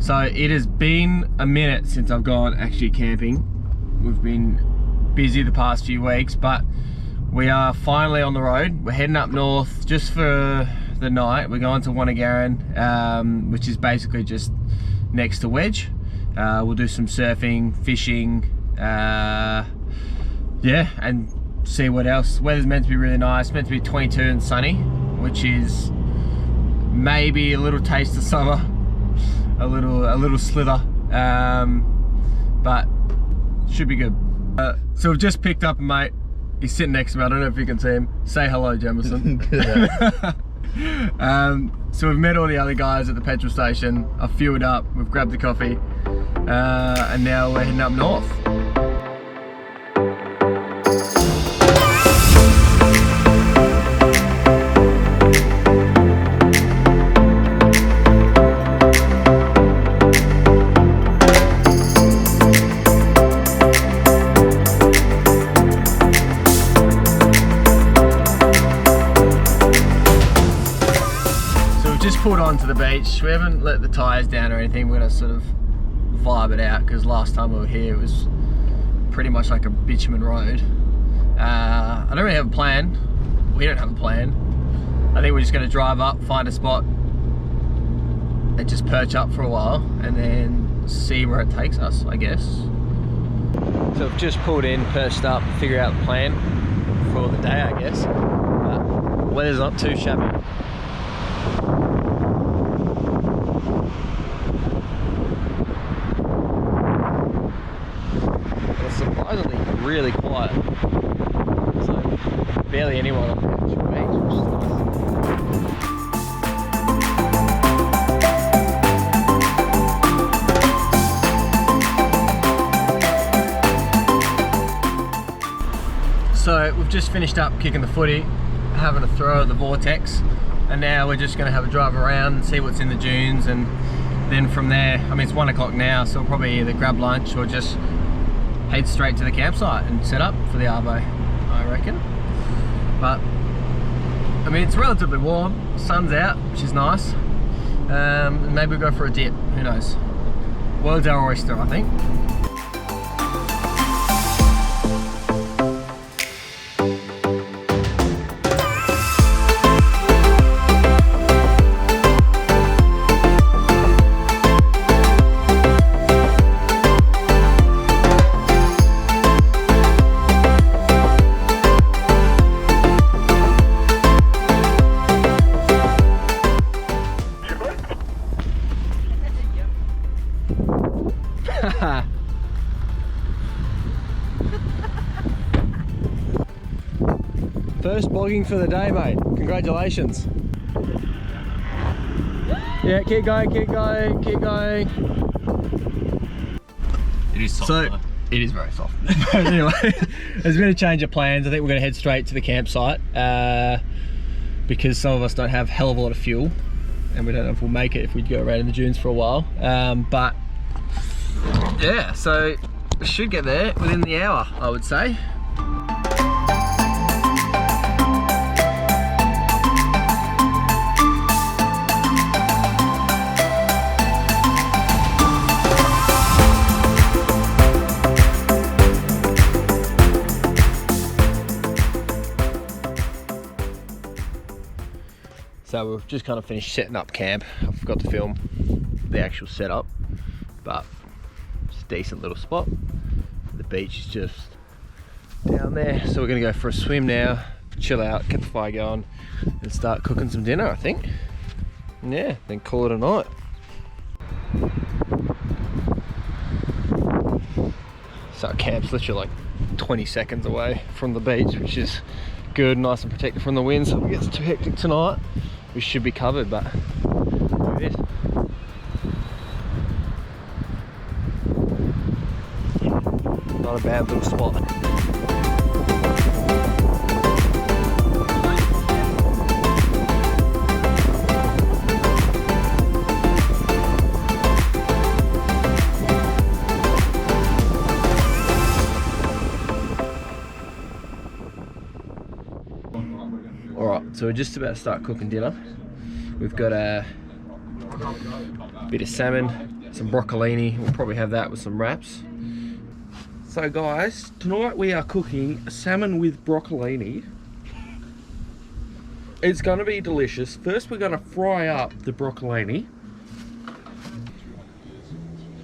So it has been a minute since I've gone actually camping. We've been busy the past few weeks, but we are finally on the road. We're heading up north just for the night. We're going to Wanagarren, which is basically just next to Wedge. We'll do some surfing, fishing, yeah, and see what else. Weather's meant to be really nice. It's meant to be 22 and sunny, which is maybe a little taste of summer, a little slither, but should be good. So we've just picked up a mate. He's sitting next to me. I don't know if you can see him. Say hello, Jamison. So we've met all the other guys at the petrol station. I've fueled up, we've grabbed a coffee, and now we're heading up north. Just pulled onto the beach. We haven't let the tyres down or anything. We're gonna sort of vibe it out because last time we were here it was pretty much like a bitumen road. I don't really have a plan. We don't have a plan. I think we're just gonna drive up, find a spot and just perch up for a while and then see where it takes us, I guess. So I've just pulled in, perched up, figure out the plan for the day, I guess. But the weather's not too shabby. Surprisingly really quiet, so barely anyone on the beach, which is nice. So we've just finished up kicking the footy, having a throw at the vortex, and now we're just going to have a drive around and see what's in the dunes, and then from there, I mean it's 1 o'clock now, so we'll probably either grab lunch or just head straight to the campsite and set up for the arvo, I reckon. But I mean it's relatively warm, sun's out, which is nice. Maybe we'll go for a dip, who knows. World's our oyster, I think. First bogging for the day, mate. Congratulations. Yeah, keep going, keep going, keep going. It is soft, so, though. It is very soft. Anyway, there's been a change of plans. I think we're going to head straight to the campsite because some of us don't have a hell of a lot of fuel and we don't know if we'll make it if we go around in the dunes for a while. But yeah, so we should get there within the hour, I would say. So we've just kind of finished setting up camp. I forgot to film the actual setup, but it's a decent little spot. The beach is just down there. So we're gonna go for a swim now, chill out, get the fire going, and start cooking some dinner, I think. And yeah, then call it a night. So our camp's literally like 20 seconds away from the beach, which is good, nice and protected from the wind, so if it gets too hectic tonight, we should be covered, but look at this. Not a bad little spot. So we're just about to start cooking dinner. We've got a bit of salmon, some broccolini. We'll probably have that with some wraps. So guys, tonight we are cooking salmon with broccolini. It's going to be delicious. First we're going to fry up the broccolini.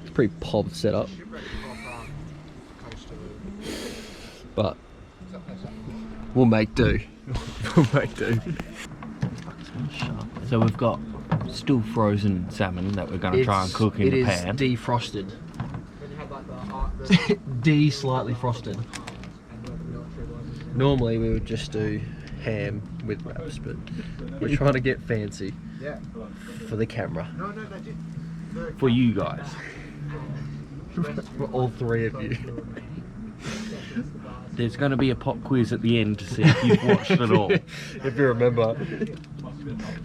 It's pretty pov setup. But we'll make do. We'll make do. So we've got still frozen salmon that we're going to try and cook in the pan. It is defrosted. Slightly frosted. Normally we would just do ham with wraps, but we're trying to get fancy for the camera. For you guys. For all three of you. There's going to be a pop quiz at the end to see if you've watched it all. If you remember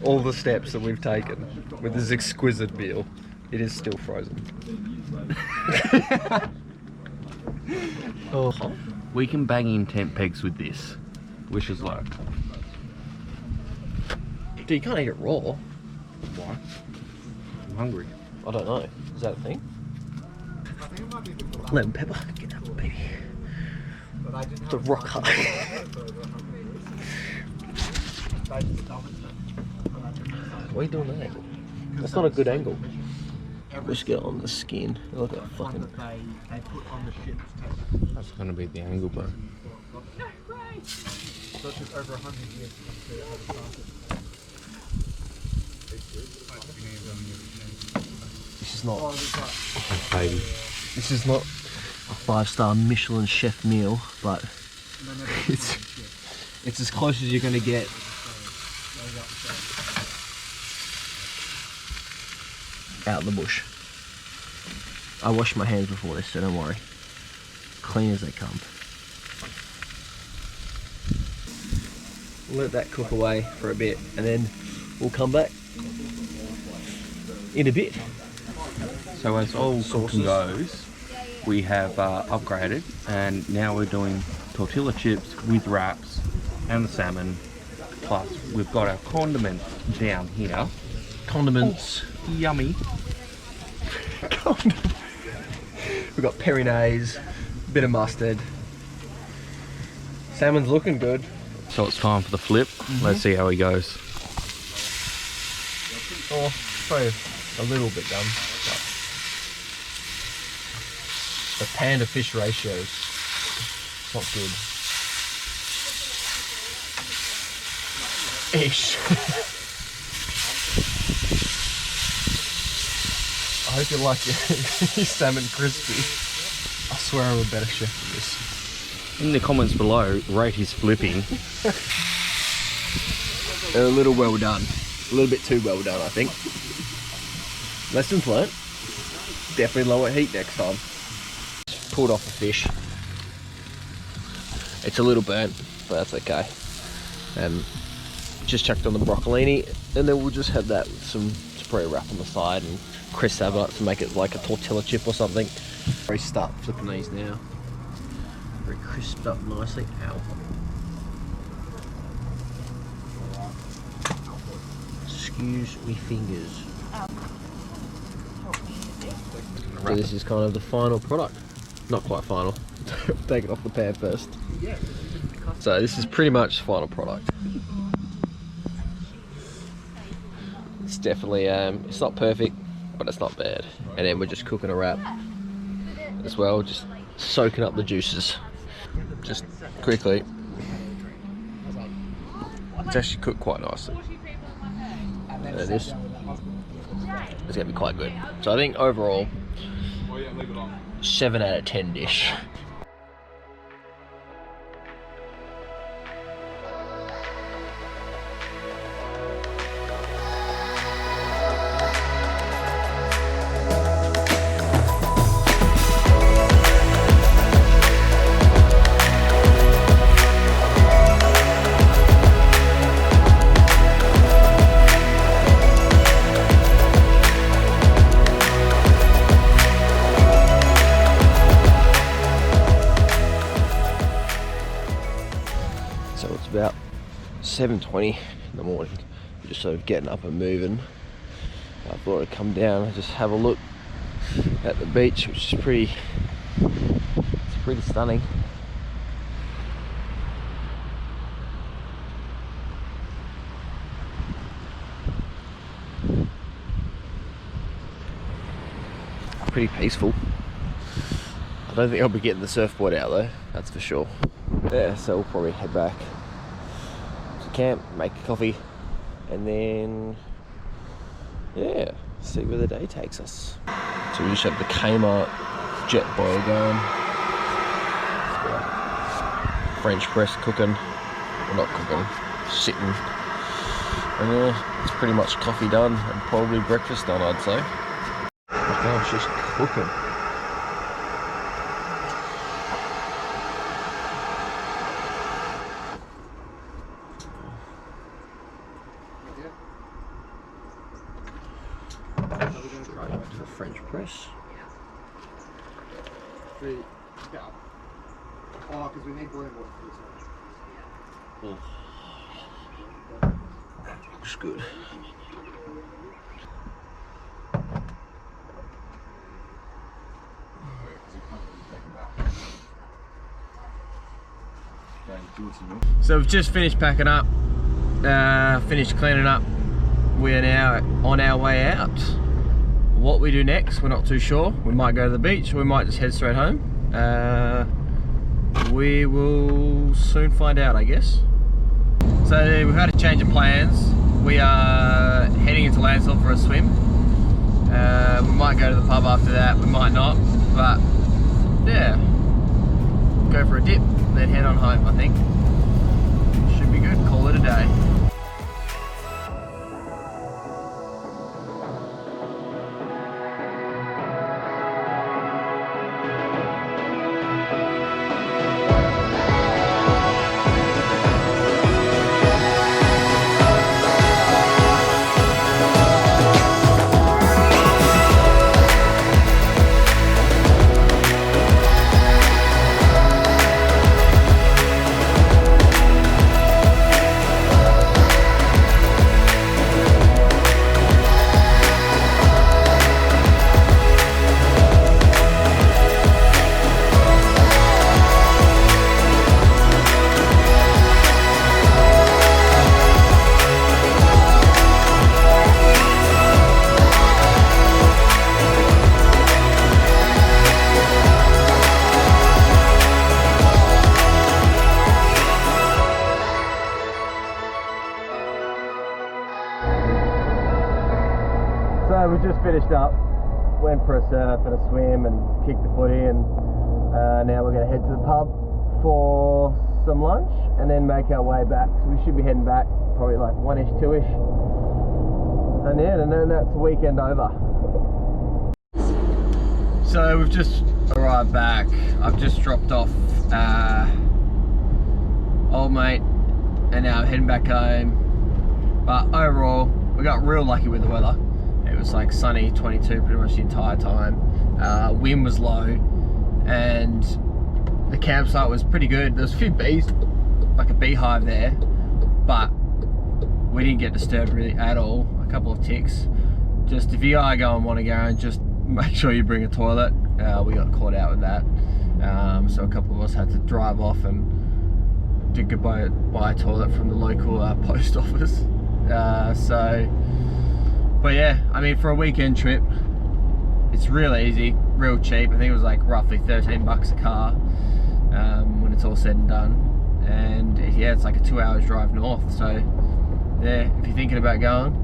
all the steps that we've taken with this exquisite meal, it is still frozen. Oh. We can bang in tent pegs with this. Wish us luck. Dude, you can't eat it raw. Why? I'm hungry. I don't know. Is that a thing? Lemon pepper. Get that, baby. The rock hard. Why are you doing that angle? That's not a good angle. Just get on the skin. Look at that fucking. That's gonna be the angle, bro. This is not. Oh, baby. This is not a 5-star Michelin chef meal, but it's as close as you're gonna get. Out the bush. I washed my hands before this, so don't worry. Clean as they come. Let that cook away for a bit, and then we'll come back in a bit. So as all cooking goes, we have upgraded, and now we're doing tortilla chips with wraps and the salmon. Plus, we've got our condiments down here. Condiments. Oh, yummy. We've got Perinase, bit of mustard. Salmon's looking good. So it's time for the flip. Let's see how he goes. Oh, probably a little bit done. But the pan to fish ratio is not good. Ish. I hope you like your salmon crispy. I swear I'm a better chef than this. In the comments below, rate his flipping. They're a little well done. A little bit too well done, I think. Lessons learnt. Definitely lower heat next time. Just pulled off the fish. It's a little burnt, but that's okay. Just chucked on the broccolini, and then we'll just have that with some spray wrap on the side and crisp salad to make it like a tortilla chip or something. Very start flipping these now. Very crisped up nicely. Ow. Excuse me fingers. So this is kind of the final product. Not quite final. Take it off the pan first. So this is pretty much final product. It's definitely, it's not perfect, but it's not bad. And then we're just cooking a wrap as well, just soaking up the juices. Just quickly. It's actually cooked quite nicely. And this is going to be quite good. So I think overall, 7 out of 10 dish. So it's about 7:20 in the morning. We're just sort of getting up and moving. I thought I'd come down and just have a look at the beach, which is pretty stunning. Pretty peaceful. I don't think I'll be getting the surfboard out though, that's for sure. Yeah, so we'll probably head back to camp, make a coffee, and then yeah, see where the day takes us. So we just have the Kmart jet boil going. French press cooking, well, not cooking, sitting. And yeah, it's pretty much coffee done and probably breakfast done, I'd say. Oh, it's just cooking. The French press. Yeah. Oh, because we need boiling water for this one. Looks good. So we've just finished packing up, finished cleaning up. We're now on our way out. What we do next, we're not too sure. We might go to the beach, or we might just head straight home. We will soon find out, I guess. So we've had a change of plans. We are heading into Lancelin for a swim. We might go to the pub after that, we might not, but yeah, go for a dip, then head on home, I think. Should be good, call it a day. So we just finished up, went for a surf and a swim and kicked the footy, and now we're going to head to the pub for some lunch and then make our way back. So we should be heading back probably like 1-ish, 2-ish, and yeah, and then that's the weekend over. So we've just arrived back. I've just dropped off old mate, and now I'm heading back home. But overall, we got real lucky with the weather. It was like sunny, 22 pretty much the entire time. Wind was low, and the campsite was pretty good. There was a few bees, like a beehive there, but we didn't get disturbed really at all. A couple of ticks. Just if you are going Wanagarren, just make sure you bring a toilet. We got caught out with that. So a couple of us had to drive off and to go buy a toilet from the local post office. But yeah, I mean, for a weekend trip, it's real easy, real cheap. I think it was like roughly 13 bucks a car when it's all said and done. And yeah, it's like a 2 hours drive north. So yeah, if you're thinking about going,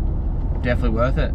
definitely worth it.